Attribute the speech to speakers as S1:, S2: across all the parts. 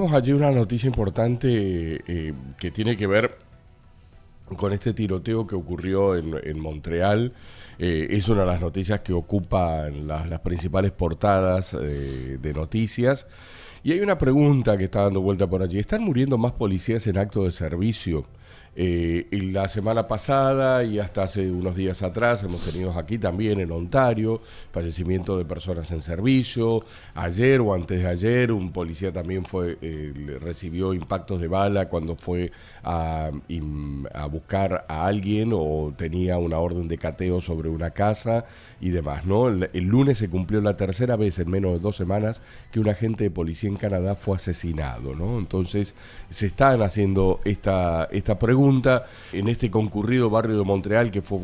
S1: Tenemos allí una noticia importante que tiene que ver con este tiroteo que ocurrió en Montreal. Es una de las noticias que ocupan las principales portadas de noticias. Y hay una pregunta que está dando vuelta por allí. ¿Están muriendo más policías en acto de servicio? La semana pasada y hasta hace unos días atrás hemos tenido aquí también en Ontario fallecimiento de personas en servicio. Ayer o antes de ayer un policía también recibió impactos de bala cuando fue a buscar a alguien o tenía una orden de cateo sobre una casa y demás, ¿no? El lunes se cumplió la tercera vez en menos de 2 semanas que un agente de policía en Canadá fue asesinado, ¿no? Entonces se están haciendo esta pregunta en este concurrido barrio de Montreal que fue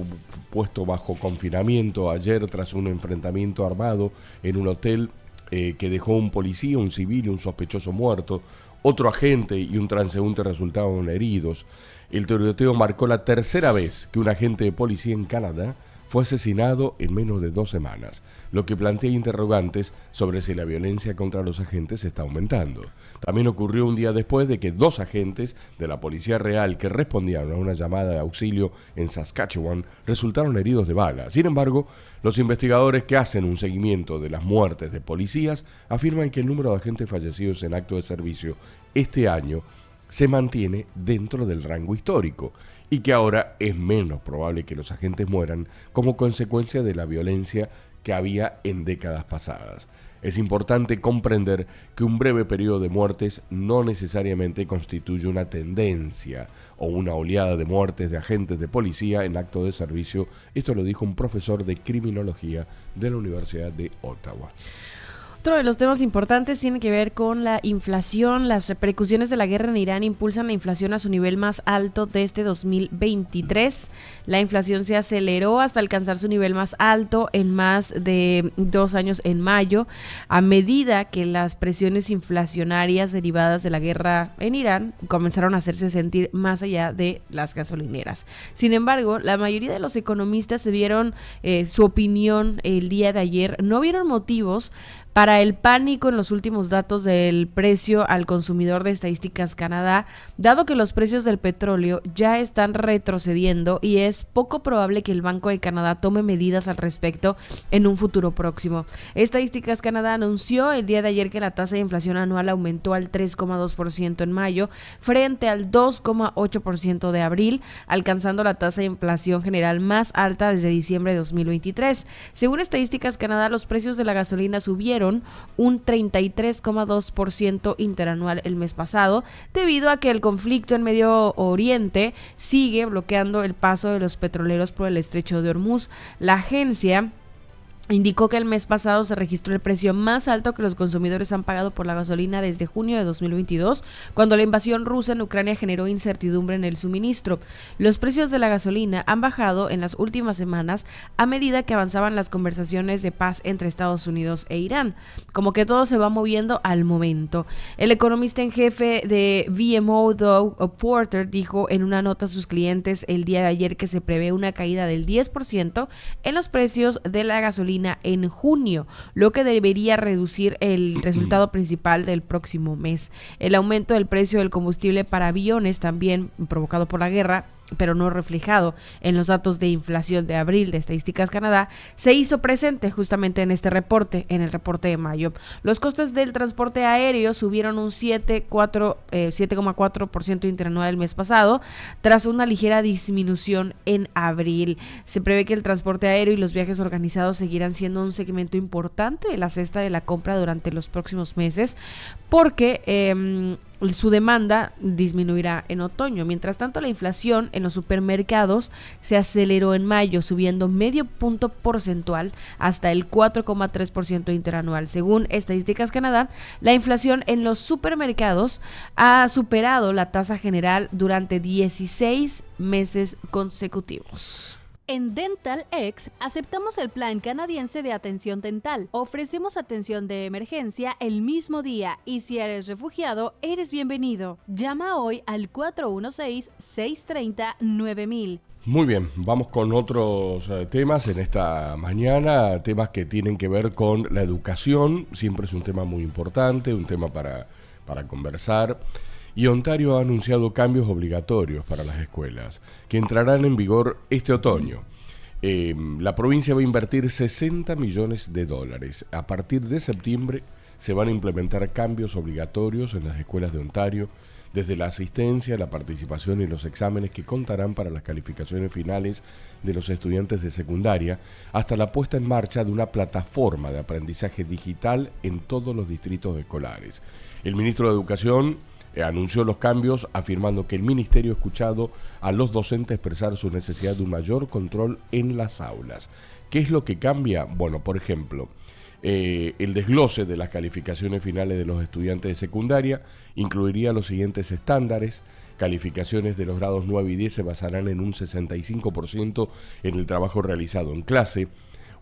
S1: puesto bajo confinamiento ayer tras un enfrentamiento armado en un hotel que dejó un policía, un civil y un sospechoso muerto. Otro agente y un transeúnte resultaron heridos. El tiroteo marcó la tercera vez que un agente de policía en Canadá fue asesinado en menos de 2 semanas, lo que plantea interrogantes sobre si la violencia contra los agentes está aumentando. También ocurrió un día después de que 2 agentes de la Policía Real que respondían a una llamada de auxilio en Saskatchewan resultaron heridos de bala. Sin embargo, los investigadores que hacen un seguimiento de las muertes de policías afirman que el número de agentes fallecidos en acto de servicio este año se mantiene dentro del rango histórico y que ahora es menos probable que los agentes mueran como consecuencia de la violencia que había en décadas pasadas. Es importante comprender que un breve periodo de muertes no necesariamente constituye una tendencia o una oleada de muertes de agentes de policía en acto de servicio. Esto lo dijo un profesor de criminología de la Universidad de Ottawa.
S2: Otro de los temas importantes tiene que ver con la inflación. Las repercusiones de la guerra en Irán impulsan la inflación a su nivel más alto desde 2023. La inflación se aceleró hasta alcanzar su nivel más alto en más de 2 años en mayo, a medida que las presiones inflacionarias derivadas de la guerra en Irán comenzaron a hacerse sentir más allá de las gasolineras. Sin embargo, la mayoría de los economistas se dieron su opinión el día de ayer, no vieron motivos para el pánico en los últimos datos del precio al consumidor de Estadísticas Canadá, dado que los precios del petróleo ya están retrocediendo y es poco probable que el Banco de Canadá tome medidas al respecto en un futuro próximo. Estadísticas Canadá anunció el día de ayer que la tasa de inflación anual aumentó al 3,2% en mayo frente al 2,8% de abril, alcanzando la tasa de inflación general más alta desde diciembre de 2023. Según Estadísticas Canadá, los precios de la gasolina subieron un 33,2% interanual el mes pasado, debido a que el conflicto en Medio Oriente sigue bloqueando el paso de los petroleros por el estrecho de Hormuz. La agencia indicó que el mes pasado se registró el precio más alto que los consumidores han pagado por la gasolina desde junio de 2022, cuando la invasión rusa en Ucrania generó incertidumbre en el suministro. Los precios de la gasolina han bajado en las últimas semanas a medida que avanzaban las conversaciones de paz entre Estados Unidos e Irán. Como que todo se va moviendo al momento. El economista en jefe de BMO, Doug Porter, dijo en una nota a sus clientes el día de ayer que se prevé una caída del 10% en los precios de la gasolina en junio, lo que debería reducir el resultado principal del próximo mes. El aumento del precio del combustible para aviones, también provocado por la guerra, pero no reflejado en los datos de inflación de abril de Estadísticas Canadá, se hizo presente justamente en este reporte, en el reporte de mayo. Los costes del transporte aéreo subieron un 7,4% interanual el mes pasado, tras una ligera disminución en abril. Se prevé que el transporte aéreo y los viajes organizados seguirán siendo un segmento importante de la cesta de la compra durante los próximos meses, porque su demanda disminuirá en otoño. Mientras tanto, la inflación en los supermercados se aceleró en mayo, subiendo medio punto porcentual hasta el 4,3% interanual. Según Estadísticas Canadá, la inflación en los supermercados ha superado la tasa general durante 16 meses consecutivos.
S3: En Dental X aceptamos el plan canadiense de atención dental. Ofrecemos atención de emergencia el mismo día y si eres refugiado, eres bienvenido. Llama hoy al 416-630-9000.
S1: Muy bien, vamos con otros temas en esta mañana, temas que tienen que ver con la educación. Siempre es un tema muy importante, un tema para para conversar, y Ontario ha anunciado cambios obligatorios para las escuelas, que entrarán en vigor este otoño. La provincia va a invertir $60 millones. A partir de septiembre se van a implementar cambios obligatorios en las escuelas de Ontario, desde la asistencia, la participación y los exámenes que contarán para las calificaciones finales de los estudiantes de secundaria, hasta la puesta en marcha de una plataforma de aprendizaje digital en todos los distritos escolares. El ministro de Educación anunció los cambios, afirmando que el ministerio ha escuchado a los docentes expresar su necesidad de un mayor control en las aulas. ¿Qué es lo que cambia? Bueno, por ejemplo, el desglose de las calificaciones finales de los estudiantes de secundaria incluiría los siguientes estándares. Calificaciones de los grados 9 y 10 se basarán en un 65% en el trabajo realizado en clase,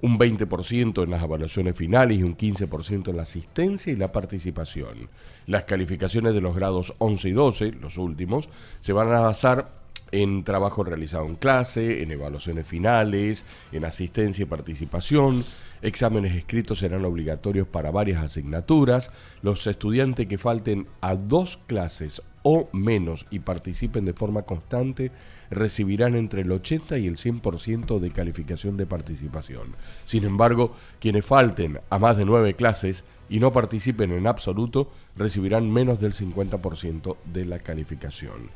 S1: un 20% en las evaluaciones finales y un 15% en la asistencia y la participación. Las calificaciones de los grados 11 y 12, los últimos, se van a basar en trabajo realizado en clase, en evaluaciones finales, en asistencia y participación. Exámenes escritos serán obligatorios para varias asignaturas. Los estudiantes que falten a 2 clases o menos y participen de forma constante recibirán entre el 80 y el 100% de calificación de participación. Sin embargo, quienes falten a más de 9 clases y no participen en absoluto recibirán menos del 50% de la calificación.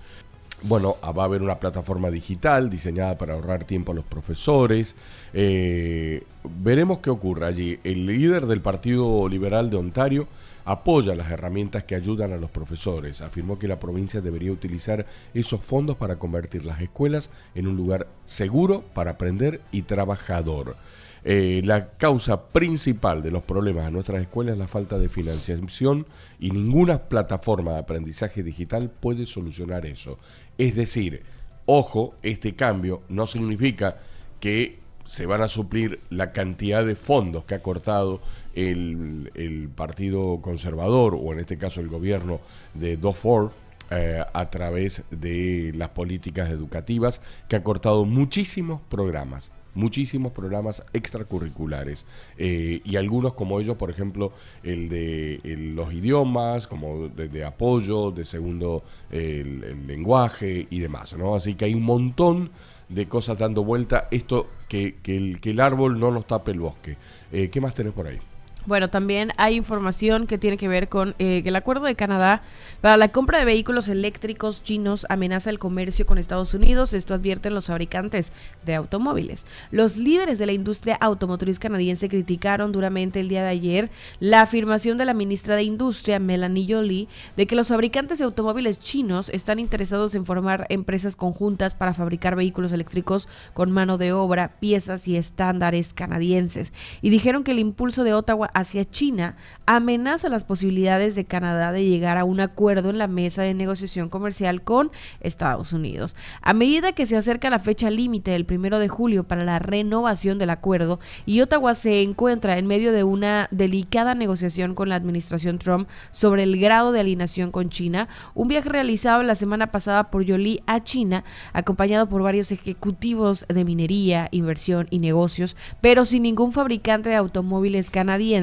S1: Bueno, va a haber una plataforma digital diseñada para ahorrar tiempo a los profesores. Veremos qué ocurre allí. El líder del Partido Liberal de Ontario apoya las herramientas que ayudan a los profesores. Afirmó que la provincia debería utilizar esos fondos para convertir las escuelas en un lugar seguro para aprender y trabajador. La causa principal de los problemas en nuestras escuelas es la falta de financiación y ninguna plataforma de aprendizaje digital puede solucionar eso. Es decir, ojo, este cambio no significa que se van a suplir la cantidad de fondos que ha cortado el Partido Conservador, o en este caso el gobierno de Doug Ford, a través de las políticas educativas, que ha cortado muchísimos programas extracurriculares, y algunos como ellos, por ejemplo, el de los idiomas, como de apoyo, de segundo el lenguaje y demás, ¿no? Así que hay un montón de cosas dando vuelta, esto que el árbol no nos tape el bosque. ¿Qué más tenés por ahí?
S2: Bueno, también hay información que tiene que ver con que el acuerdo de Canadá para la compra de vehículos eléctricos chinos amenaza el comercio con Estados Unidos. Esto advierten los fabricantes de automóviles. Los líderes de la industria automotriz canadiense criticaron duramente el día de ayer la afirmación de la ministra de Industria, Melanie Joly, de que los fabricantes de automóviles chinos están interesados en formar empresas conjuntas para fabricar vehículos eléctricos con mano de obra, piezas y estándares canadienses. Y dijeron que el impulso de Ottawa hacia China amenaza las posibilidades de Canadá de llegar a un acuerdo en la mesa de negociación comercial con Estados Unidos. A medida que se acerca la fecha límite del 1 de julio para la renovación del acuerdo y Ottawa se encuentra en medio de una delicada negociación con la administración Trump sobre el grado de alineación con China, un viaje realizado la semana pasada por Joly a China, acompañado por varios ejecutivos de minería, inversión y negocios, pero sin ningún fabricante de automóviles canadiense,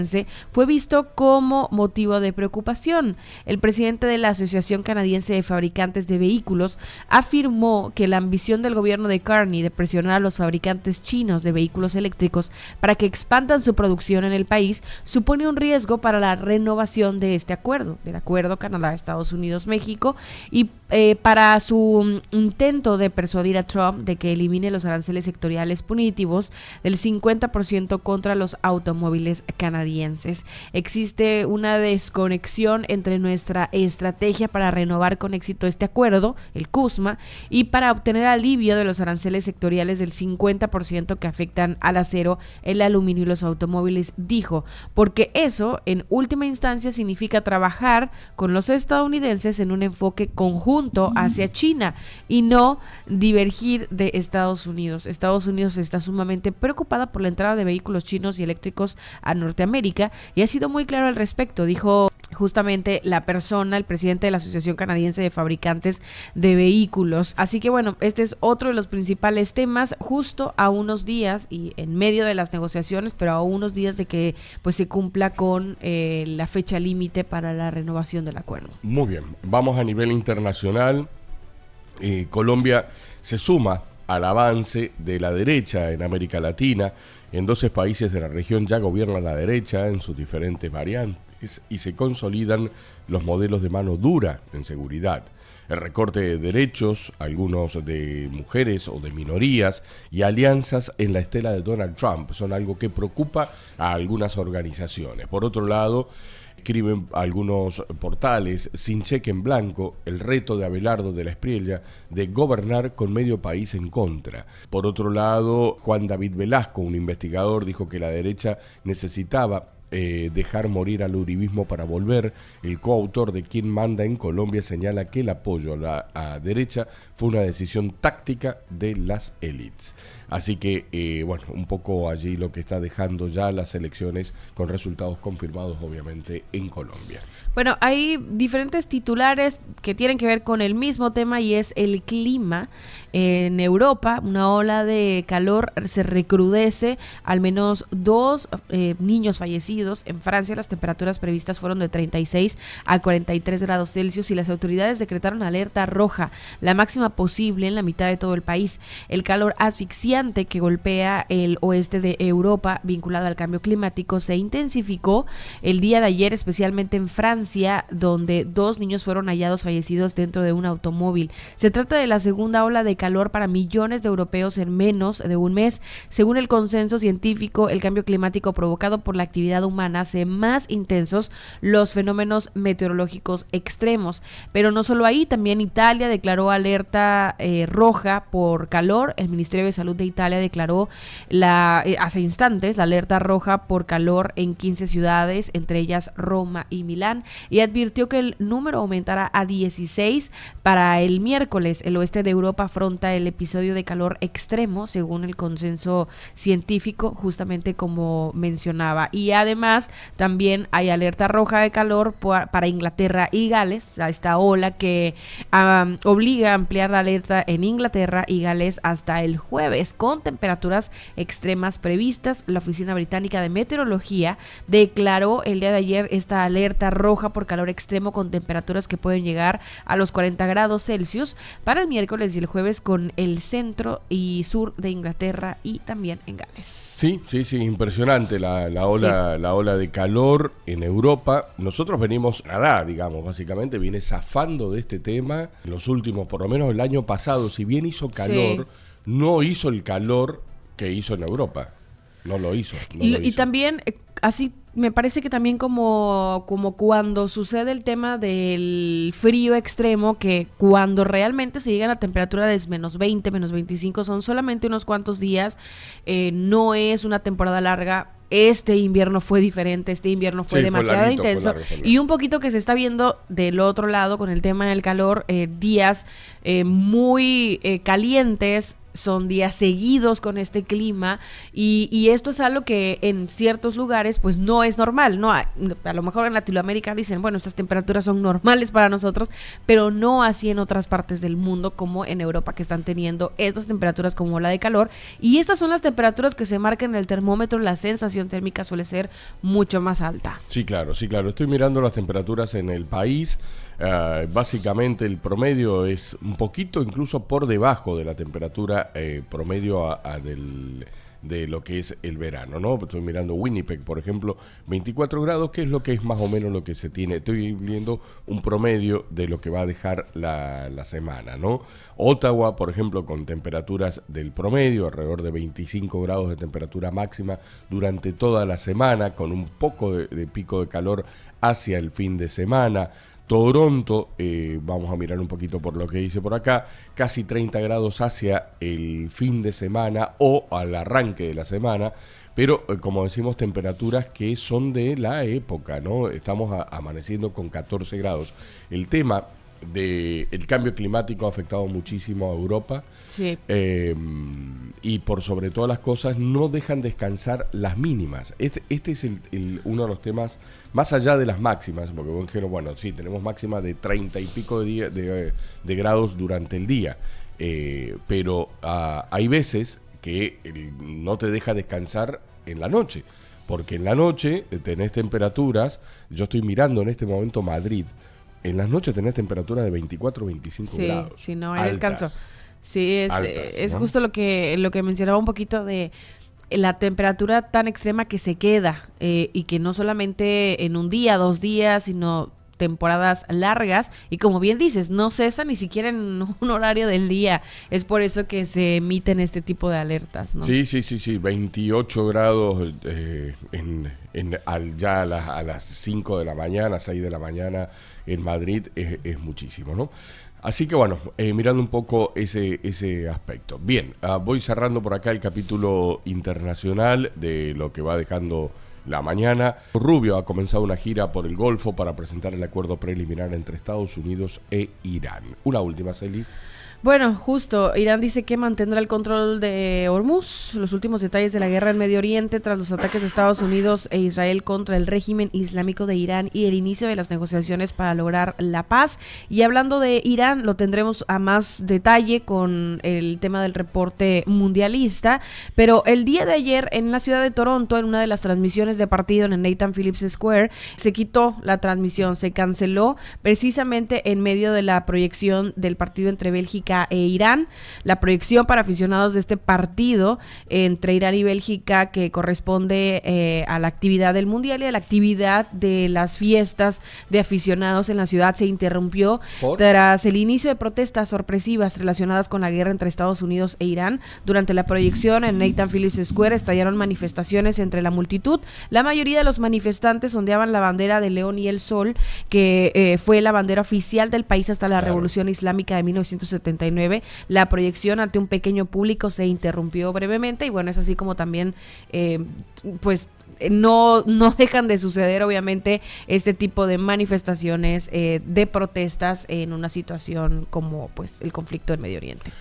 S2: fue visto como motivo de preocupación. El presidente de la Asociación Canadiense de Fabricantes de Vehículos afirmó que la ambición del gobierno de Carney de presionar a los fabricantes chinos de vehículos eléctricos para que expandan su producción en el país supone un riesgo para la renovación de este acuerdo, del acuerdo Canadá, Estados Unidos, México, y para su intento de persuadir a Trump de que elimine los aranceles sectoriales punitivos del 50% contra los automóviles canadienses. Existe una desconexión entre nuestra estrategia para renovar con éxito este acuerdo, el CUSMA, y para obtener alivio de los aranceles sectoriales del 50% que afectan al acero, el aluminio y los automóviles, dijo, porque eso en última instancia significa trabajar con los estadounidenses en un enfoque conjunto hacia China y no divergir de Estados Unidos. Estados Unidos está sumamente preocupada por la entrada de vehículos chinos y eléctricos a Norteamérica y ha sido muy claro al respecto, dijo justamente la persona, el presidente de la Asociación Canadiense de Fabricantes de Vehículos. Así que bueno, este es otro de los principales temas, justo a unos días y en medio de las negociaciones, pero a unos días de que pues se cumpla con la fecha límite para la renovación del acuerdo.
S1: Muy bien, vamos a nivel internacional. Colombia se suma al avance de la derecha en América Latina. En 12 países de la región ya gobierna la derecha en sus diferentes variantes y se consolidan los modelos de mano dura en seguridad. El recorte de derechos, algunos de mujeres o de minorías, y alianzas en la estela de Donald Trump son algo que preocupa a algunas organizaciones. Por otro lado, escriben algunos portales, sin cheque en blanco, el reto de Abelardo de la Espriella de gobernar con medio país en contra. Por otro lado, Juan David Velasco, un investigador, dijo que la derecha necesitaba dejar morir al uribismo para volver. El coautor de Quién manda en Colombia señala que el apoyo a la derecha fue una decisión táctica de las élites. Así que, bueno, un poco allí lo que está dejando ya las elecciones con resultados confirmados, obviamente, en Colombia.
S2: Bueno, hay diferentes titulares que tienen que ver con el mismo tema y es el clima. En Europa, una ola de calor se recrudece, al menos 2 niños fallecidos. En Francia, las temperaturas previstas fueron de 36 a 43 grados Celsius y las autoridades decretaron alerta roja, la máxima posible en la mitad de todo el país. El calor asfixiante que golpea el oeste de Europa, vinculado al cambio climático, se intensificó el día de ayer, especialmente en Francia, donde 2 niños fueron hallados fallecidos dentro de un automóvil. Se trata de la segunda ola de calor para millones de europeos en menos de un mes. Según el consenso científico, el cambio climático provocado por la actividad humana hace más intensos los fenómenos meteorológicos extremos. Pero no solo ahí, también Italia declaró alerta roja por calor. El Ministerio de Salud de Italia declaró hace instantes la alerta roja por calor en 15 ciudades, entre ellas Roma y Milán, y advirtió que el número aumentará a 16 para el miércoles. El oeste de Europa afronta el episodio de calor extremo, según el consenso científico, justamente como mencionaba. Y además también hay alerta roja de calor para Inglaterra y Gales, a esta ola que obliga a ampliar la alerta en Inglaterra y Gales hasta el jueves, con temperaturas extremas previstas. La Oficina Británica de Meteorología declaró el día de ayer esta alerta roja por calor extremo con temperaturas que pueden llegar a los 40 grados Celsius para el miércoles y el jueves, con el centro y sur de Inglaterra y también en Gales.
S1: Sí, impresionante la ola de calor en Europa. Nosotros venimos digamos, básicamente viene zafando de este tema en los últimos, por lo menos el año pasado, si bien hizo calor, no hizo el calor que hizo en Europa. No lo hizo.
S2: Y también, así me parece que también como cuando sucede el tema del frío extremo, que cuando realmente se llegan a temperatura de menos 20, menos 25, son solamente unos cuantos días, no es una temporada larga. Este invierno fue diferente, este invierno fue demasiado intenso, y un poquito que se está viendo del otro lado con el tema del calor, días muy calientes, son días seguidos con este clima, y esto es algo que en ciertos lugares pues no es normal, ¿no? A lo mejor en Latinoamérica dicen, bueno, estas temperaturas son normales para nosotros, pero no así en otras partes del mundo, como en Europa, que están teniendo estas temperaturas como la de calor, y estas son las temperaturas que se marcan en el termómetro. La sensación térmica suele ser mucho más alta.
S1: Sí, claro, estoy mirando las temperaturas en el país. Básicamente el promedio es un poquito incluso por debajo de la temperatura promedio de lo que es el verano, ¿no? Estoy mirando Winnipeg, por ejemplo, 24 grados, que es lo que es más o menos lo que se tiene. Estoy viendo un promedio de lo que va a dejar la semana, ¿no? Ottawa, por ejemplo, con temperaturas del promedio, alrededor de 25 grados de temperatura máxima durante toda la semana, con un poco de pico de calor hacia el fin de semana. Toronto, vamos a mirar un poquito por lo que dice por acá, casi 30 grados hacia el fin de semana o al arranque de la semana, pero como decimos, temperaturas que son de la época, ¿no? Estamos amaneciendo con 14 grados. El tema el cambio climático ha afectado muchísimo a Europa.
S2: Sí.
S1: Y por sobre todas las cosas no dejan descansar las mínimas. Este es uno de los temas, más allá de las máximas, porque bueno, sí, tenemos máximas de 30 y pico de grados durante el día, pero hay veces que no te deja descansar en la noche, porque en la noche tenés temperaturas, yo estoy mirando en este momento Madrid, en las noches tenés temperaturas de 24 o 25 grados.
S2: Sí, no hay descanso. Sí, es
S1: ¿no?
S2: Justo lo que mencionaba un poquito de la temperatura tan extrema que se queda y que no solamente en un día, 2 días, sino temporadas largas y como bien dices, no cesa ni siquiera en un horario del día. Es por eso que se emiten este tipo de alertas, ¿no?
S1: Sí, 28 grados ya a las 5 de la mañana, 6 de la mañana en Madrid es muchísimo, ¿no? Así que bueno, mirando un poco ese aspecto. Bien, voy cerrando por acá el capítulo internacional de lo que va dejando la mañana. Rubio ha comenzado una gira por el Golfo para presentar el acuerdo preliminar entre Estados Unidos e Irán. Una última, Celi.
S2: Bueno, justo, Irán dice que mantendrá el control de Hormuz, los últimos detalles de la guerra en Medio Oriente tras los ataques de Estados Unidos e Israel contra el régimen islámico de Irán y el inicio de las negociaciones para lograr la paz. Y hablando de Irán, lo tendremos a más detalle con el tema del reporte mundialista, pero el día de ayer en la ciudad de Toronto, en una de las transmisiones de partido en el Nathan Phillips Square, se quitó la transmisión, se canceló precisamente en medio de la proyección del partido entre Bélgica e Irán. La proyección para aficionados de este partido entre Irán y Bélgica, que corresponde a la actividad del Mundial y a la actividad de las fiestas de aficionados en la ciudad, se interrumpió tras el inicio de protestas sorpresivas relacionadas con la guerra entre Estados Unidos e Irán. Durante la proyección en Nathan Phillips Square estallaron manifestaciones entre la multitud. La mayoría de los manifestantes ondeaban la bandera del león y el sol, que fue la bandera oficial del país hasta la Revolución Islámica de 1979. La proyección ante un pequeño público se interrumpió brevemente y bueno, es así como también no dejan de suceder obviamente este tipo de manifestaciones de protestas en una situación como pues el conflicto en Medio Oriente.